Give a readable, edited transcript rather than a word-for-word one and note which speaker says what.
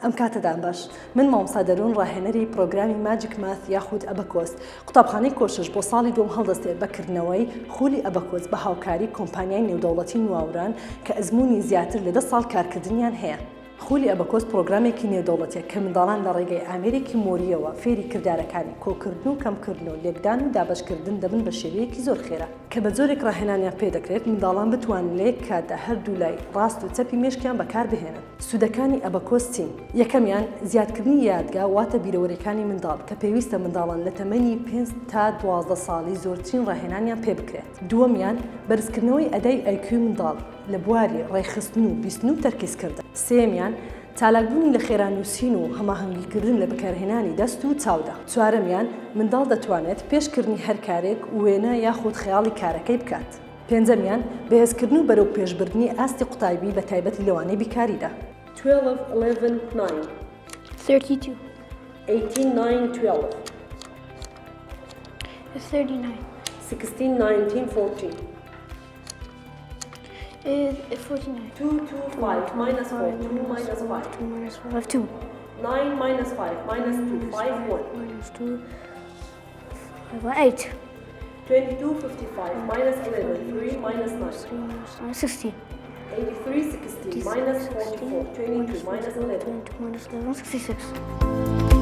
Speaker 1: ئەم کاتەدان باش من مامۆستا دەروون ڕاهێنەری پرۆگرامی ماجیک ماث یاخود ئەبەکۆس قوتابخانەی کۆشش بۆ ساڵی دوم هەڵدەستێت بەکردنەوەی خولی ئەبەکۆس بە هاوکاری کۆمپانیای نێودەوڵەتی نواوران کە ئەزمموی زیاتر لە 10 ساڵ کارکردنیان هەیە. خولی ئەبەکۆس پرۆگرامێکی نێودەوڵەتیە کە منداڵان لە ڕێگەی ئامێرێکی مۆریەوە فێری کردارەکانی کۆکردن و کەمکردن و لێکدان و دابەشکردن دەبن بە شێوەیەکی زۆر خێرا کە بە جۆرێک ڕاهێنانیان پێ دەکرێت منداڵان بتوانن لە یەک کاتدا هەردوو لای ڕاست و چەپی مێشکیان بەکار بهێنن. سوودەکانی ئەبەکۆس چین؟ یەکەمیان زیادکردنی یادگا واتە بیرەوەریەکانی منداڵ کە پێویستە منداڵان لە تەمەنی 5 تا 12 ساڵی زۆرترین ڕاهێنانیان پێ بکرێت. دووەمیان بەرزکردنەوەی ئەدای IQ منداڵ لە بواری ڕێخستن و بیستن و تەرکیزکردن. سێمیان چالاکبوونی لە خێرانووسین و هەماهەنگیکردن لە بەکارهێنانی دەست و چاودا. چوارەمیان منداڵ دەتوانێت پێشکردنی هەر کارێک وێنە یاخود خەیاڵی کارەکەی بکات. پێنجەمیان بەهێزکردن و بەرەو پێشبردننی ئاستی قوتابی بە تایبەتی لەوانەی بیکاریدا. 12 11 9
Speaker 2: 32
Speaker 1: 18 9 12
Speaker 2: 39
Speaker 1: 16 19 14
Speaker 2: 49
Speaker 1: 2 2 5 minus 4 2 minus 5
Speaker 2: 2 minus 5 2
Speaker 1: 9 minus 5 minus 2 5 1
Speaker 2: minus 2 5 8
Speaker 1: 22 55 minus 11 3 minus 9
Speaker 2: 3 minus 9 16
Speaker 1: 83 60 minus 44 22 minus 11
Speaker 2: 22 minus 11 66